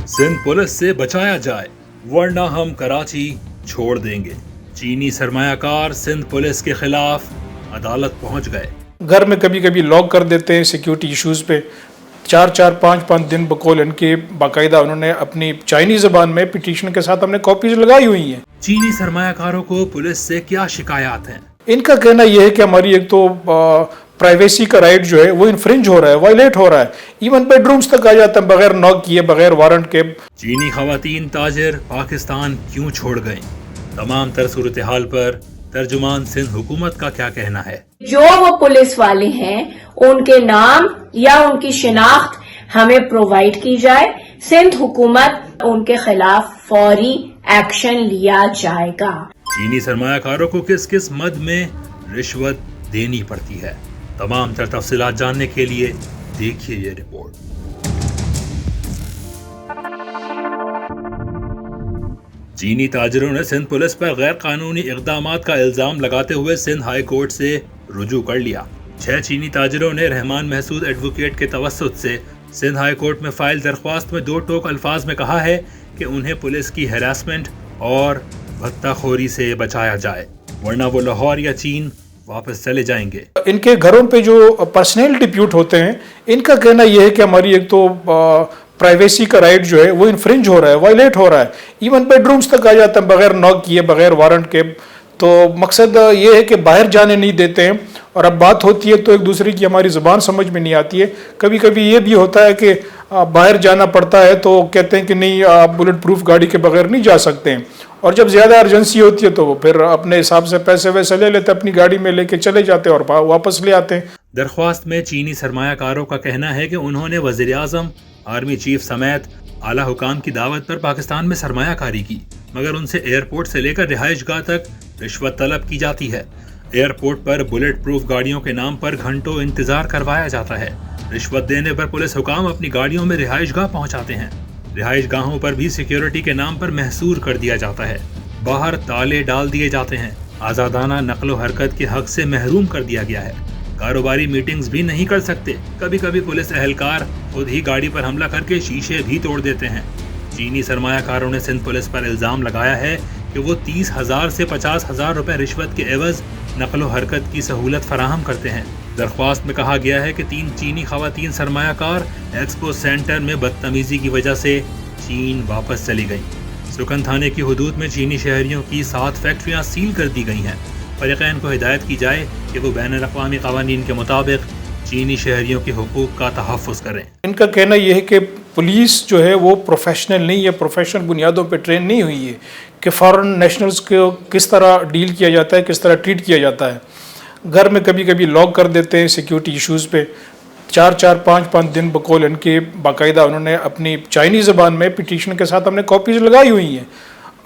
Sindh police से बचाया जाए वरना हम कराची छोड़ देंगे। चीनी सरमायाकार सिंध पुलिस के खिलाफ अदालत पहुंच गए। घर में कभी कभी लॉक कर देते हैं सिक्योरिटी इश्यूज पे। 4-5 दिन बकौल इनके बाकायदा उन्होंने अपनी चाइनीज ज़बान में पिटीशन के साथ हमने कॉपीज लगाई हुई हैं। चीनी सरमायाकारों को पुलिस से क्या शिकायत हैं? इनका कहना यह है कि हमारी एक तो प्राइवेसी का राइट जो है वो इन्फ्रिंज हो रहा है, वायलेट हो रहा है। इवन बेडरूम्स तक आ जाता है बगैर नॉक किए, बगैर वारंट के। चीनी खवातीन ताजिर पाकिस्तान क्यों छोड़ गए? तमाम तर सूरत हाल पर तर्जुमान सिंध हुकूमत का क्या कहना है? जो वो पुलिस वाले हैं उनके नाम या उनकी शिनाख्त हमें प्रोवाइड की जाए। सिंध हुकूमत उनके खिलाफ फौरी एक्शन लिया जाएगा। चीनी सरमायाकारों को किस किस मद में रिश्वत देनी पड़ती है? तमाम तर तफसीलात जानने के लिए देखिए ये रिपोर्ट। चीनी ताजिरों ने सिंध पुलिस पर गैर कानूनी इक़दामात का इल्जाम लगाते हुए सिंध हाई कोर्ट से रुजू कर लिया। 6 चीनी ताजिरों ने रहमान महसूद एडवोकेट के तवस्सुत से सिंध हाई कोर्ट में फाइल दरख्वास्त में 2 टोक अल्फाज में कहा है कि उन्हें पुलिस की हैरासमेंट और भत्ताखोरी से बचाया जाए वरना वो लाहौर या चीन वापस चले जाएंगे। इनके घरों पे जो पर्सनल डिप्यूट होते हैं, इनका कहना यह है कि हमारी एक तो प्राइवेसी का राइट जो है वो इन्फ्रिंज हो रहा है, वायलेट हो रहा है। इवन बेडरूम्स तक आ जाता है बगैर नॉक किए, बगैर वारंट के। तो मकसद ये है कि बाहर जाने नहीं देते हैं। और अब बात होती है तो एक दूसरे की हमारी ज़बान समझ में नहीं आती है। कभी कभी ये भी होता है कि बाहर जाना पड़ता है तो कहते हैं कि नहीं, आप बुलेट प्रूफ गाड़ी के बगैर नहीं जा सकते हैं। और जब ज़्यादा अर्जेंसी होती है तो वो फिर अपने हिसाब से पैसे वैसे ले लेते, अपनी गाड़ी में लेके चले जाते हैं और वापस ले आते हैं। दरख्वास्त में चीनी सरमायाकारों का कहना है कि उन्होंने वज़ीर आज़म, आर्मी चीफ समेत आला हुकाम की दावत पर पाकिस्तान में सरमायाकारी की, मगर उनसे एयरपोर्ट से लेकर रिहाइशगाह तक रिश्वत तलब की जाती है। एयरपोर्ट पर बुलेट प्रूफ गाड़ियों के नाम पर घंटों इंतजार करवाया जाता है। रिश्वत देने पर पुलिस हुकाम अपनी गाड़ियों में रिहाइशगाह पहुंचाते हैं। रिहाइशगाहों पर भी सिक्योरिटी के नाम पर महसूर कर दिया जाता है। बाहर ताले डाल दिए जाते हैं। आज़ादाना नक्लो हरकत के हक से महरूम कर दिया गया है। कारोबारी मीटिंग्स भी नहीं कर सकते। कभी कभी पुलिस एहलकार खुद ही गाड़ी पर हमला करके शीशे भी तोड़ देते हैं। चीनी सरमायाकारों ने सिंध पुलिस पर इल्ज़ाम लगाया है कि वो 30,000 से 50,000 रुपए रिश्वत के एवज नकलो हरकत की सहूलत फराहम करते हैं। दरख्वास्त में कहा गया है कि 3 चीनी खवातीन सरमायाकार एक्सपो सेंटर में बदतमीजी की वजह से चीन वापस चली गईं। सुकन थाने की हुदूद में चीनी शहरियों की 7 फैक्ट्रियां सील कर दी गई हैं। फरीक़ैन को हिदायत की जाए कि वो बैनुल-अक़वामी क़वानीन के मुताबिक चीनी शहरियों के हुकूक का तहफ़्फ़ुज़ करें। इनका कहना यह है कि पुलिस जो है वो प्रोफेशनल नहीं है, प्रोफेशनल बुनियादों पे ट्रेन नहीं हुई है कि फ़ॉरेन नेशनल्स को किस तरह डील किया जाता है, किस तरह ट्रीट किया जाता है। घर में कभी कभी लॉक कर देते हैं सिक्योरिटी इश्यूज़ पे। 4-5 दिन बकौल इनके बाकायदा उन्होंने अपनी चाइनीज ज़बान में पिटीशन के साथ हमने कॉपीज लगाई हुई हैं।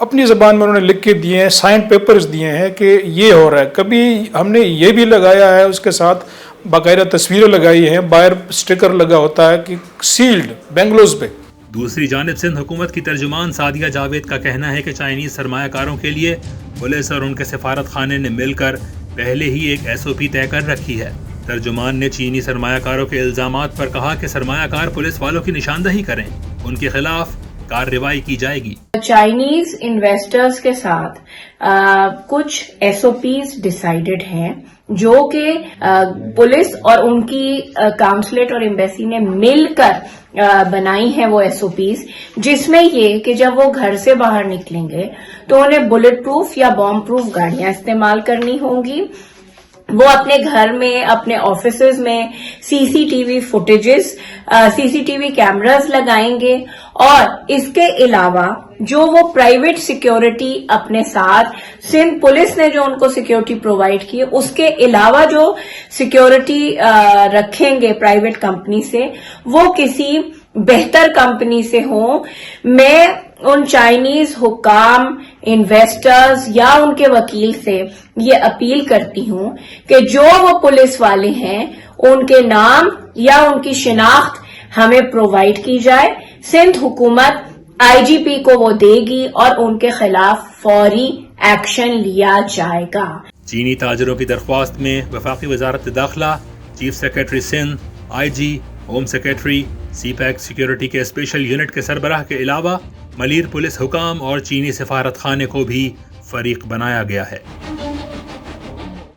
अपनी ज़बान में उन्होंने लिख के दिए हैं, साइन पेपर्स दिए हैं कि ये हो रहा है। कभी हमने ये भी लगाया है, उसके साथ बाकायदा तस्वीरें लगाई हैं, बाहर स्टिकर लगा होता है कि सील्ड बेंगलोज पे। दूसरी जानिब सिंध हुकूमत की तर्जुमान सादिया जावेद का कहना है कि चाइनीज सरमायाकारों के लिए पुलिस और उनके सफारत खाने ने मिलकर पहले ही एक SOP तय कर रखी है। तर्जुमान ने चीनी सरमायाकारों के इल्जामात पर कहा कि सरमायाकार पुलिस वालों की निशानदही करें, उनके खिलाफ कार्रवाई की जाएगी। चाइनीज इन्वेस्टर्स के साथ कुछ SOPs डिसाइडेड हैं जो कि पुलिस और उनकी काउंसलेट और एम्बेसी ने मिलकर बनाई हैं वो SOPs, जिसमें ये कि जब वो घर से बाहर निकलेंगे तो उन्हें बुलेट प्रूफ या बॉम्ब प्रूफ गाड़ियां इस्तेमाल करनी होंगी। वो अपने घर में, अपने ऑफिसेज में CCTV फुटेजेस, CCTV कैमरास लगाएंगे और इसके अलावा जो वो प्राइवेट सिक्योरिटी अपने साथ सिंध पुलिस ने जो उनको सिक्योरिटी प्रोवाइड की है, उसके अलावा जो सिक्योरिटी रखेंगे प्राइवेट कंपनी से, वो किसी बेहतर कंपनी से हो। मैं उन चाइनीज हुकाम, इन्वेस्टर्स या उनके वकील से ये अपील करती हूं कि जो वो पुलिस वाले हैं उनके नाम या उनकी शिनाख्त हमें प्रोवाइड की जाए। सिंध हुकूमत IGP को वो देगी और उनके खिलाफ फौरी एक्शन लिया जाएगा। चीनी ताजिरों की दरख्वास्त में वफाकी वजारत दाखिला, chief secretary Sindh, IG home secretary CPEC security کے اسپیشل یونٹ کے سربراہ کے علاوہ ملیر پولیس حکام اور چینی سفارت خانے کو بھی فریق بنایا گیا ہے۔